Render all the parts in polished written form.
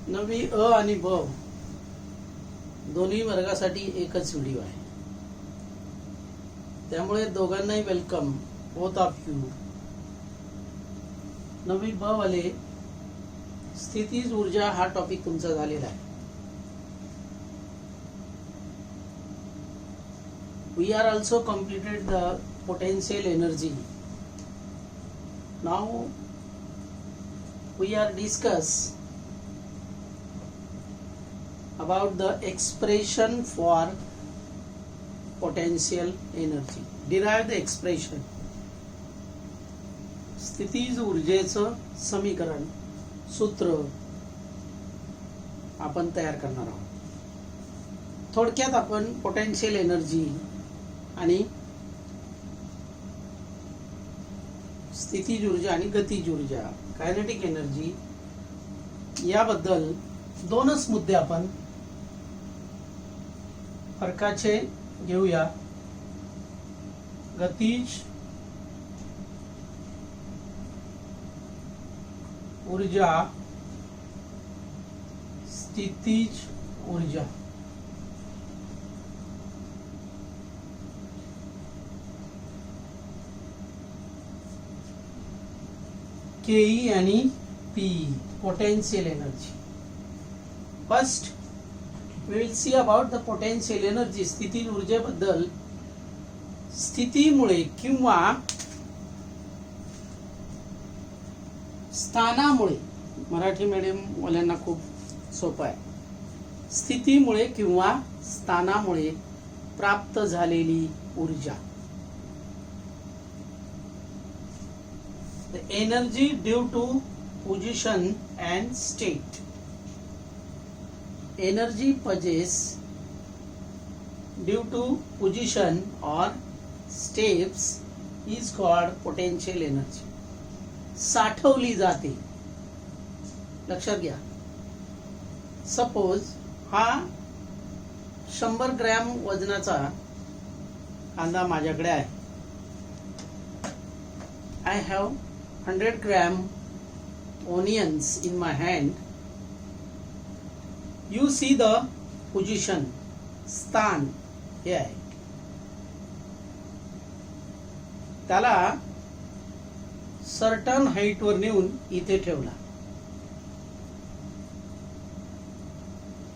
9वी अ आणि ब दोन्ही वर्गासाठी एकच व्हिडिओ आहे, त्यामुळे दोघांनाही वेलकम बोथ ऑफ यू. 9वी ब वाले स्थितीज ऊर्जा हा टॉपिक तुमचा झालेला आहे. We are also completed the potential energy. Now we are discuss about the expression for potential energy. Derive the expression. स्थितीज ऊर्जेचं समीकरण सूत्र आपण तयार करणार आहोत. थोडक्यात आपण पोटेन्शियल एनर्जी आणि स्थितीज ऊर्जा आणि गतिज ऊर्जा कायनेटिक एनर्जी याबद्दल दोनच मुद्दे आपण फरकाचे घेऊया. गतिज ऊर्जा, स्थितीज ऊर्जा. केई आणि PE potential energy. First we will see about the potential energy. स्थितीज ऊर्जेबद्दल स्थितीमुळे किंवा स्थानामुळे, मराठी मीडियम वाल्यांना खूप सोपं आहे, स्थितीमुळे किंवा स्थानामुळे प्राप्त झालेली ऊर्जा. The energy due to position and state. Energy possessed due to position or steps is called potential energy. साठवली जाते. लक्षात घ्या. सपोज हा 100 ग्रॅम वजनाचा कांदा माझ्याकडे आहे. I have 100 gram onions in my hand. You see the position, स्थान हे आहे. त्याला सर्टन हाईट वर नेऊन इथे ठेवला.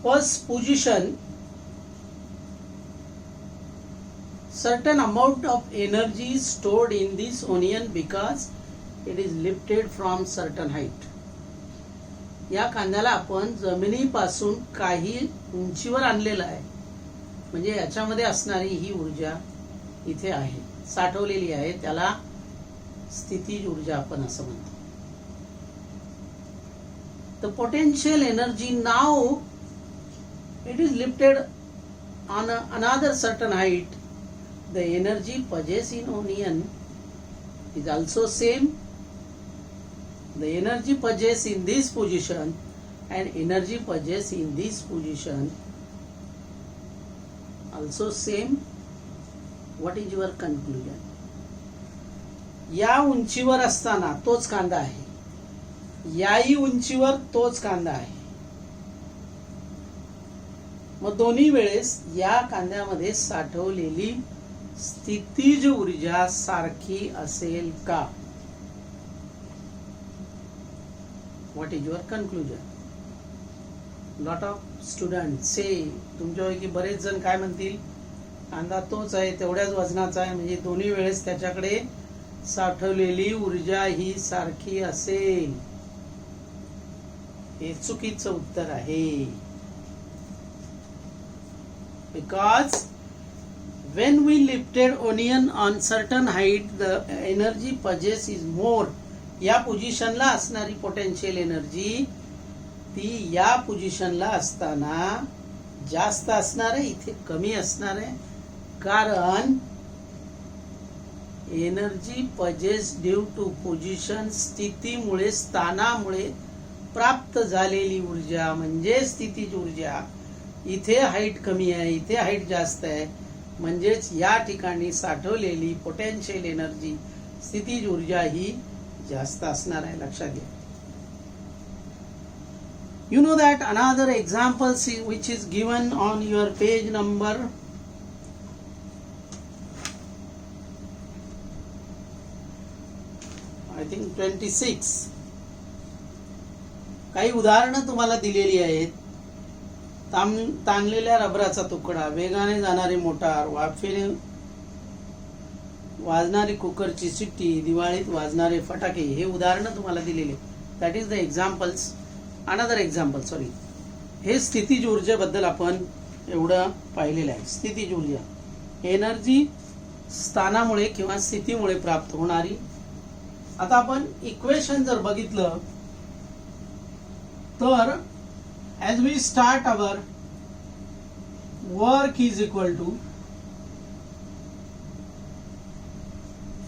First position, certain amount of energy is stored in this onion because it is lifted from certain height. या कांद्याला आपण जमिनीपासून काही उंचीवर आणलेला आहे, म्हणजे याच्यामध्ये असणारी ही ऊर्जा इथे आहे, साठवलेली आहे. त्याला स्थितीज ऊर्जा आपण असं म्हणतो. The potential energy now it is lifted on another certain height. The energy possessed in onion is also same. The energy possessed in this position and energy possessed in this position also same. What is your conclusion? या उंचीवर असताना तोच कांदा आहे, याही उंचीवर तोच कांदा आहे. मग दोन्ही वेळेस या कांद्यामध्ये साठवलेली स्थितीज ऊर्जा सारखी असेल का? What is your conclusion? Lot of student say, तुमच्यापैकी बरेच जण काय म्हणतील, कांदा तोच आहे, तेवढ्याच वजनाचा आहे, म्हणजे दोन्ही वेळेस त्याच्याकडे साठवलेली ऊर्जा ही सारखी असेल. हे चुकीचं उत्तर आहे. Because when we lifted onion on certain height, the energy possessed is more. या पोझिशनला असणारी पोटेन्शियल एनर्जी ती या पोझिशनला असताना जास्त असणार आहे, इथे कमी असणार आहे. कारण energy possessed due to position, स्थितीमुळे, स्थानामुळे प्राप्त झालेली ऊर्जा म्हणजे स्थितीज ऊर्जा. इथे हाईट कमी आहे, इथे हाईट जास्त आहे, म्हणजेच या ठिकाणी साठवलेली पोटेन्शियल एनर्जी, स्थितीज ऊर्जा ही जास्त असणार आहे. लक्षात घ्या. You know that another example which is given on your page number I think 26. काही उदाहरणं तुम्हाला दिलेली आहेत. ताणलेल्या रबराचा तुकडा, वेगाने जाणारी मोटार, वाफेने वाजणारी कुकरची शिट्टी, दिवाळीत वाजणारे फटाके, हे उदाहरणं तुम्हाला दिलेले. That is the examples. Another example sorry, हे स्थितीज ऊर्जेबद्दल आपण एवढं पाहिलेलं आहे. स्थितीज ऊर्जा एनर्जी स्थानामुळे किंवा स्थितीमुळे प्राप्त होणारी. आता आपण इक्वेशन जर बघितलं तर as we start our work is equal to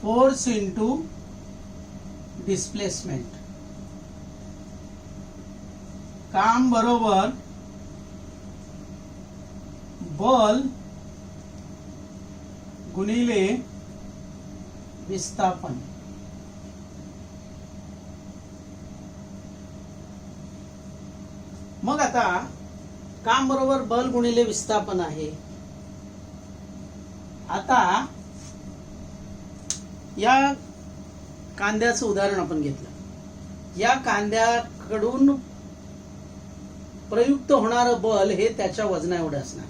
force into displacement. काम बरोबर बल गुणिले विस्थापन. मग आता काम बरोबर बल गुणिले विस्थापन आहे. आता या कांद्याचं उदाहरण आपण घेतलं. या कांद्याकडून प्रयुक्त होणारं बल हे त्याच्या वजना एवढं असणार.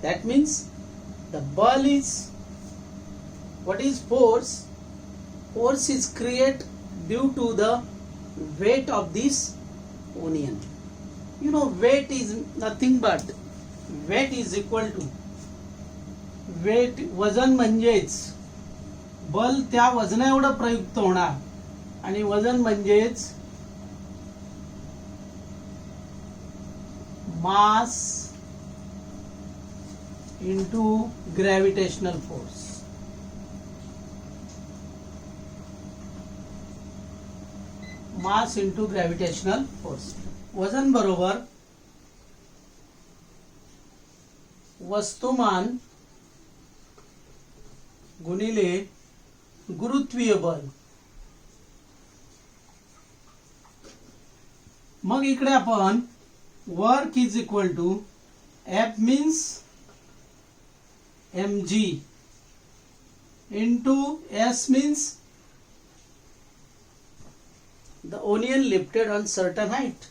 दॅट मीन्स द बल is what is force. Force is create due to the weight of this onion. You know, weight is nothing but weight is equal to weight. वजन म्हणजेच बल त्या वजना एवढं प्रयुक्त होणार आणि वजन म्हणजेच mass into gravitational force. Mass into gravitational force. वजन बरोबर वस्तुमान गुणिले गुरुत्वीय बल. मग इकडे आपण work is equal to F means mg into S means the onion lifted on certain height.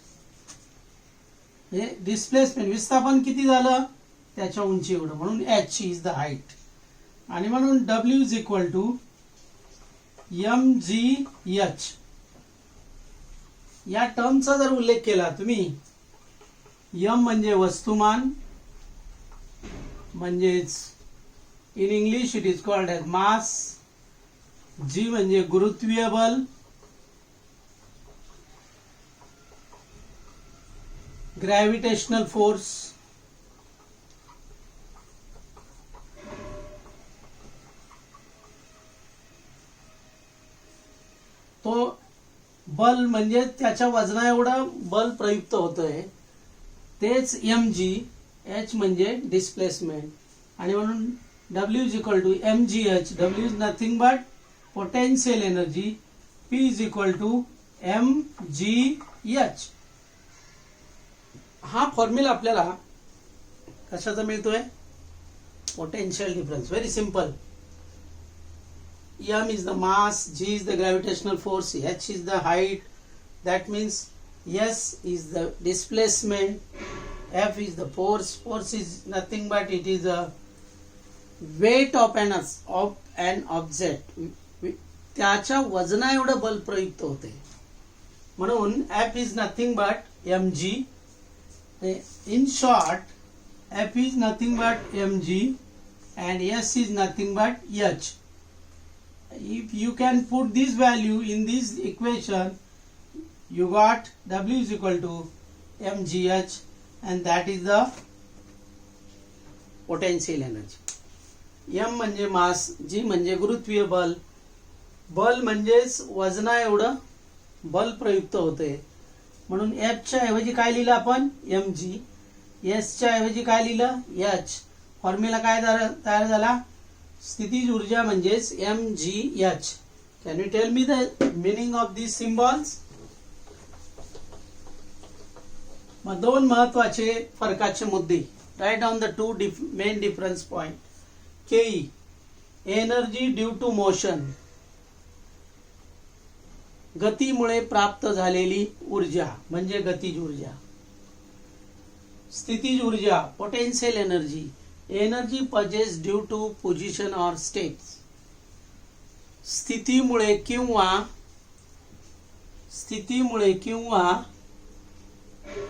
हे डिस्प्लेसमेंट विस्थापन किती झालं त्याच्या उंची एवढं, म्हणून h इज द हाईट. आणि म्हणून w is equal to mgh. या टर्मचा जर उल्लेख केला तुम्ही, m म्हणजे वस्तुमान, म्हणजेच in English it is called age mass. g म्हणजे गुरुत्वीय बल, ग्रॅव्हिटेशनल फोर्स. तो बल म्हणजे त्याच्या वजना एवढं बल प्रयुक्त होतंय, तेच mg. h म्हणजे डिस्प्लेसमेंट आणि म्हणून w is equal to mgh. w is nothing but potential energy. p is equal to mgh. हा फॉर्म्युला आपल्याला कशाचा मिळतोय? Potential difference. Very simple. m is the mass, g is the gravitational force, h is the height. That means s is the displacement, f is the force. Force is nothing but it is a weight of an object. त्याच्या वजना एवढं बल प्रयुक्त होते, म्हणून f is nothing but mg. In short, f is nothing but mg and s is nothing but h. If you can put this value in this equation, you got w is equal to mgh and that is the potential energy. m म्हणजे मास, g म्हणजे गुरुत्वीय बल. बल म्हणजेच वजना एवढं बल प्रयुक्त होते, म्हणून f च्या ऐवजी काय लिहिलं आपण? mg. s च्या ऐवजी काय लिहिलं? h. फॉर्म्युला काय तयार झाला? स्थितीज ऊर्जा म्हणजेच mgh. Can you tell me the meaning of these symbols? मग दोन महत्वाचे फरकाचे मुद्दे. Write down the two main difference point. KE energy due to motion, गतीमुळे प्राप्त झालेली ऊर्जा म्हणजे गतिज ऊर्जा. स्थितिज ऊर्जा potential energy, energy possess due to position और स्टेट्स. स्थितीमुळे किंवा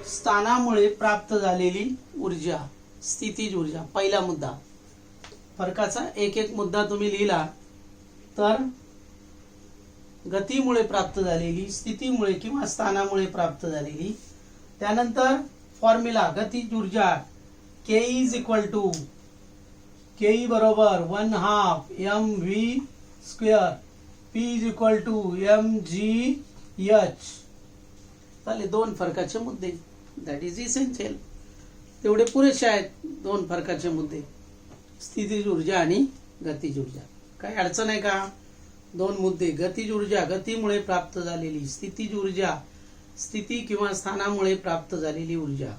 स्थानामुळे प्राप्त झालेली ऊर्जा स्थितिज ऊर्जा. पहिला मुद्दा फरकाचा एक एक मुद्दा तुम्ही लिहिला तर गतीमुळे प्राप्त झालेली, स्थितीमुळे किंवा स्थानामुळे प्राप्त झालेली. त्यानंतर फॉर्म्युला गतिज ऊर्जा K is equal to K बरोबर 1/2 mv², P is equal to mgh. चालेल, दोन फरकाचे मुद्दे. That is essential. तेवढे पुरेसे आहेत दोन फरकाचे मुद्दे, स्थितिज ऊर्जा आणि गतिज ऊर्जा. काही अडचण आहे का? दोन मुद्दे, गतिज ऊर्जा गतीमुळे प्राप्त झालेली, स्थितिज ऊर्जा स्थिती किंवा स्थानामुळे प्राप्त झालेली ऊर्जा.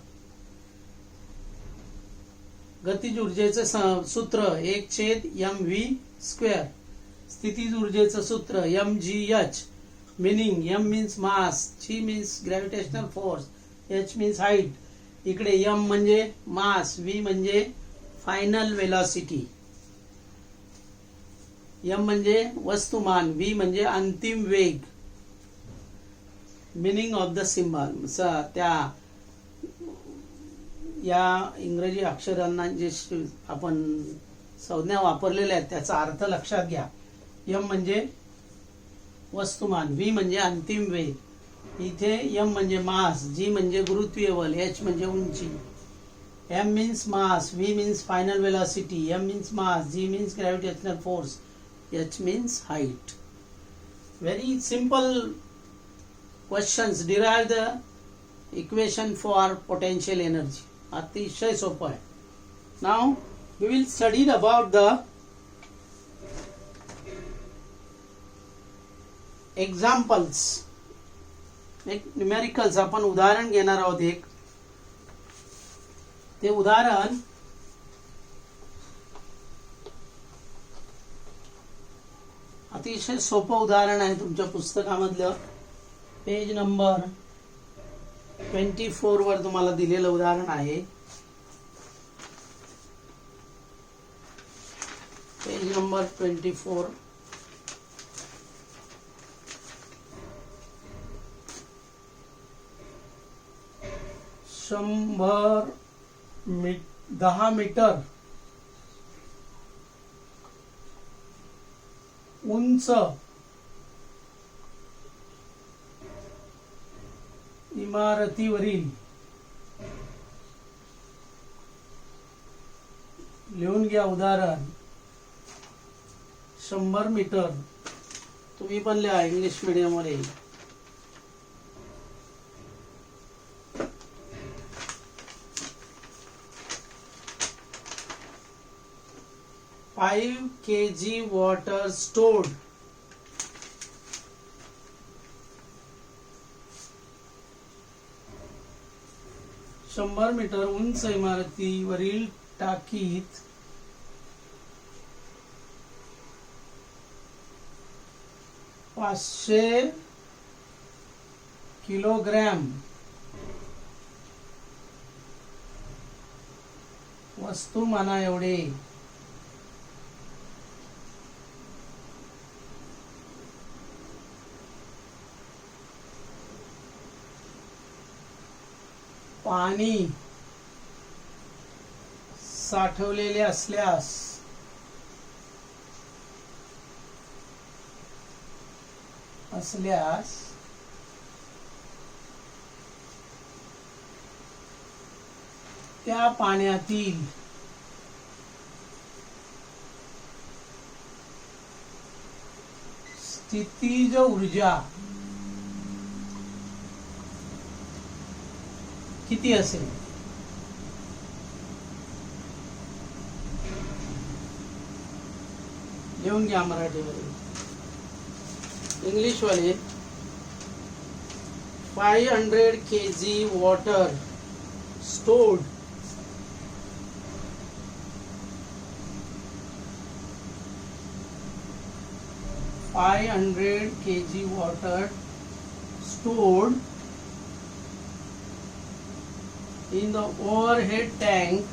गतिज ऊर्जेचे सूत्र 1/mv², स्थितिज ऊर्जेचं सूत्र mgh. meaning m means mass, g means gravitational force, h means height. इकडे m म्हणजे मास, v म्हणजे फायनल वेलॉसिटी, m म्हणजे वस्तुमान, v म्हणजे अंतिम वेग. Meaning of the symbol. त्या या इंग्रजी अक्षरांना जे आपण संज्ञा वापरलेल्या आहेत त्याचा अर्थ लक्षात घ्या. m म्हणजे वस्तुमान, v म्हणजे अंतिम वेग, इथे m म्हणजे मास, g म्हणजे गुरुत्वीय बल, h म्हणजे उंची. m means mass, v means final velocity, m means mass, g means gravitational force, h means height. Very simple questions. Derive the equation for potential energy. अतिशय सोपं आहे. Now we will study about the examples. एक numericals आपण उदाहरण घेणार आहोत. एक ते उदाहरण अतिशय सोपं उदाहरण आहे. तुमच्या पुस्तकामधलं पेज नंबर 24 वर तुम्हाला दिलेलं उदाहरण आहे. Page number 24. शंभर 10 मीटर उंच इमारतीवरील, लिहून घ्या उदाहरण. 100 मीटर. तुम्ही पण लिहा इंग्लिश मीडियम मध्ये. 5 kg water stored. शंभर मीटर उंच इमारतीवरील टाकीत 500 किलोग्रॅम वस्तुमाना एवढे पाणी साठवलेले असल्यास त्या पाण्यातील स्थितिज ऊर्जा किती असेल? लिहून घ्या मराठीमध्ये. इंग्लिश वाले 500 kg water stored (500 kg water stored in the overhead tank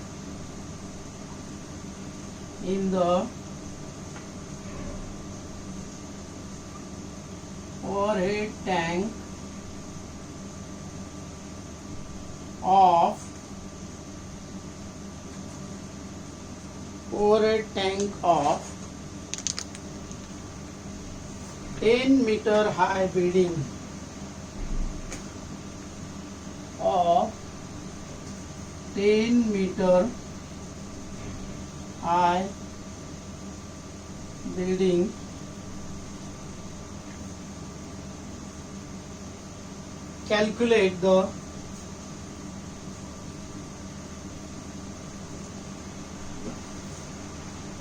of 10-meter high building of 10-meter high building calculate the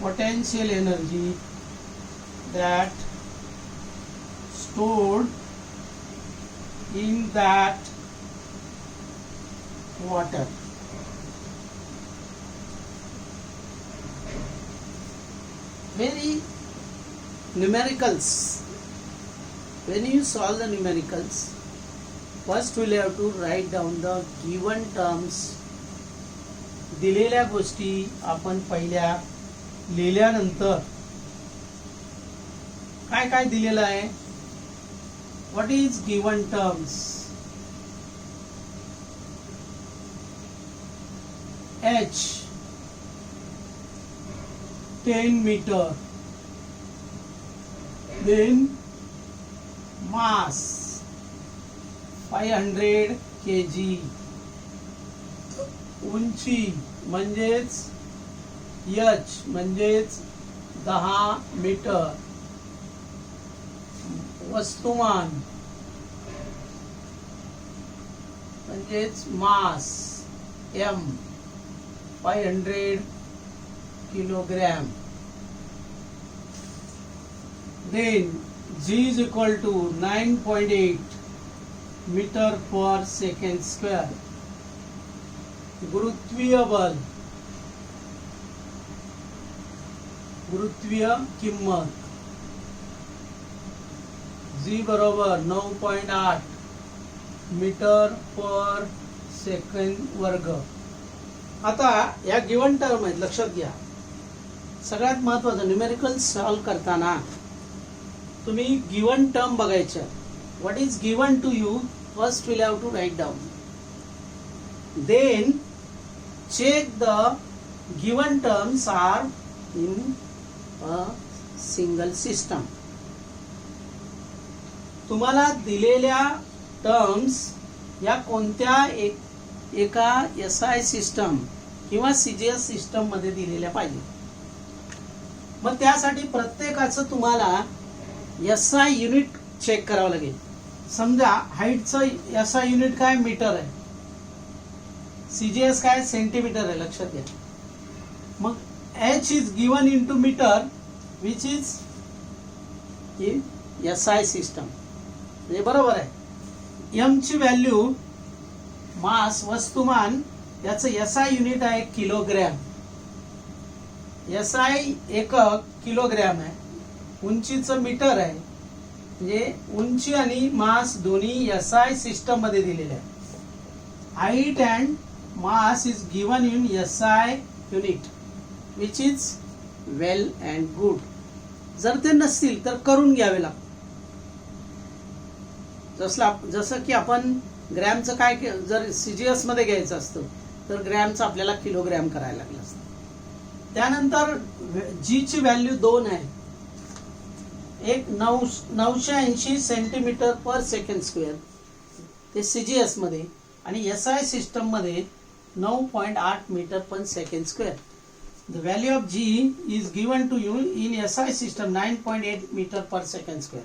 potential energy that stored in that water. Very numericals. When you solve the numericals, first we'll have to write down the given terms. दिलेल्या गोष्टी आपण पहिल्या लिहिल्यानंतर काय काय दिलेलं आहे. What is given terms? H 10 meter, then mass 500 kg, उंची म्हणजेच h म्हणजेच 10 मीटर, वस्तुमान म्हणजेच मास m 500 kilogram. Then G is equal to 9.8 meter per second square. गुरुत्वीय बल, गुरुत्वीय किंमत G बरोबर 9.8 मीटर पर सेकंड वर्ग. आता या गिवन टर्म आहेत, लक्षात घ्या. सगळ्यात महत्त्वाचं न्यूमेरिकल सॉल्व करताना तुम्ही गिवन टर्म बघायचं. What is given to you, first will have to write down. Then check the given terms are in a single system. तुम्हाला दिलेल्या टर्म्स या कोणत्या एका SI सिस्टम किंवा CGS सिस्टम मध्ये दिलेल्या पाहिजे. मग त्यासाठी प्रत्येकाचं तुम्हाला SI युनिट चेक करावं लागेल. समजा हाईटचं SI युनिट काय मीटर आहे, CGS काय सेंटीमीटर आहे, लक्षात घ्या. मग H is given into metre which is in SI system, म्हणजे बरोबर आहे. M ची व्हॅल्यू मास वस्तुमान याचं SI युनिट आहे किलोग्रॅम. SI एकक किलोग्रॅम आहे. उंचीचं मीटर आहे, म्हणजे उंची आणि मास दोन्ही SI सिस्टम मध्ये दिलेले आहे. Height and mass is given in SI unit which is well and good. जर ते नसतील तर करून घ्यावे लागतं. जसं की आपण ग्रॅमचं काय, जर CGS मध्ये घ्यायचं असतं तर ग्रॅमचं आपल्याला किलोग्रॅम करायला लागलं असतं. त्यानंतर G ची व्हॅल्यू 2 आहे. एक 980 सेंटीमीटर पर सेकंड स्क्वेअर ते CGS मध्ये, आणि SI सिस्टम मध्ये 9.8 meter per second square. The value of G is given to you in SI system 9.8 meter per second square.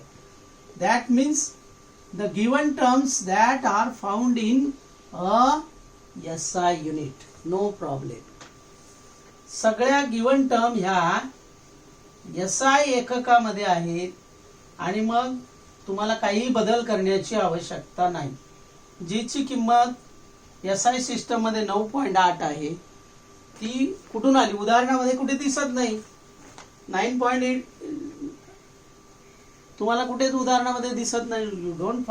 That means the given terms that are found in a SI unit. No problem. सगळ्या given term ह्या SI एककामध्ये आहेत आणि मग तुम्हाला काही बदल करण्याची आवश्यकता नाही. G ची किंमत SI सिस्टम मध्ये 9.8 आहे, ती कुठून आली? उदाहरणामध्ये कुठे दिसत नाही. 9.8 तुम्हाला कुठेच उदाहरणामध्ये दिसत नाही. You don't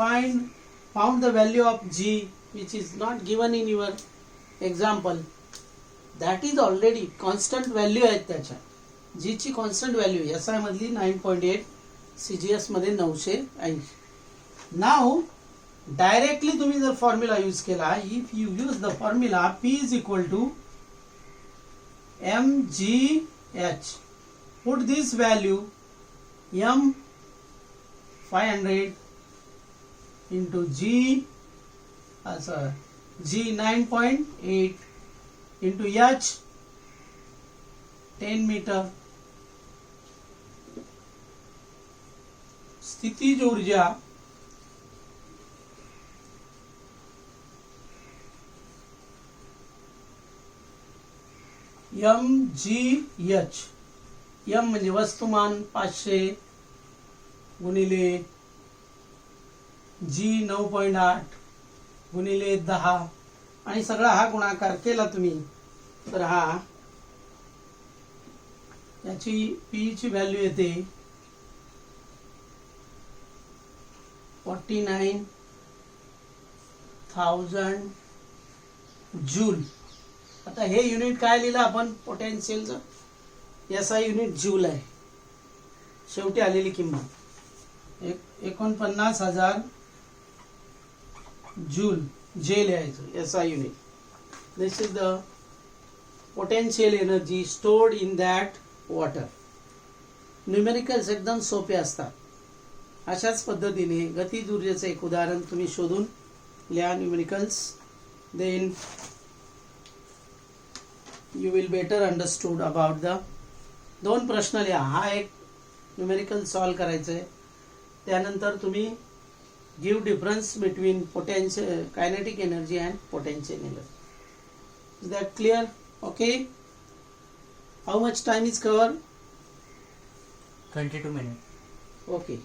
found the value of G which is not given in your example. That is already constant value आहेत त्याच्या. G ची कॉन्स्टंट व्हॅल्यू SI मधली 9.8, CGS मध्ये 980. नाव डायरेक्टली तुम्ही जर फॉर्म्युला यूज केला, if you use the formula P is equal to mgh, put this value m 500 into G 9.8 into h 10 meter. स्थितिज ऊर्जा mgh, m म्हणजे वस्तुमान 500 गुणिले G 9.8 गुणिले 10 आणि सगळा हा गुणाकार केला तुम्ही तर हा याची P ची व्हॅल्यू येते 49,000 जूल. आता हे युनिट काय लिहिलं आपण पोटेन्शियलचं? SI युनिट जूल आहे. शेवटी आलेली किंमत 49,000 जूल. जे लिहायचं SI unit. This is the potential energy stored in that water. Numericals एकदम सोपे असतात. अशाच पद्धतीने गतिज ऊर्जेचं एक उदाहरण तुम्ही शोधून लिहा numericals. Then you will better understood about the. 2 प्रश्न लिहा. हा एक न्यूमेरिकल सॉल्व करायचं आहे. त्यानंतर तुम्ही give difference between potential kinetic energy and potential energy. Is that clear? Okay. How much time is cover? 22 minutes. Okay.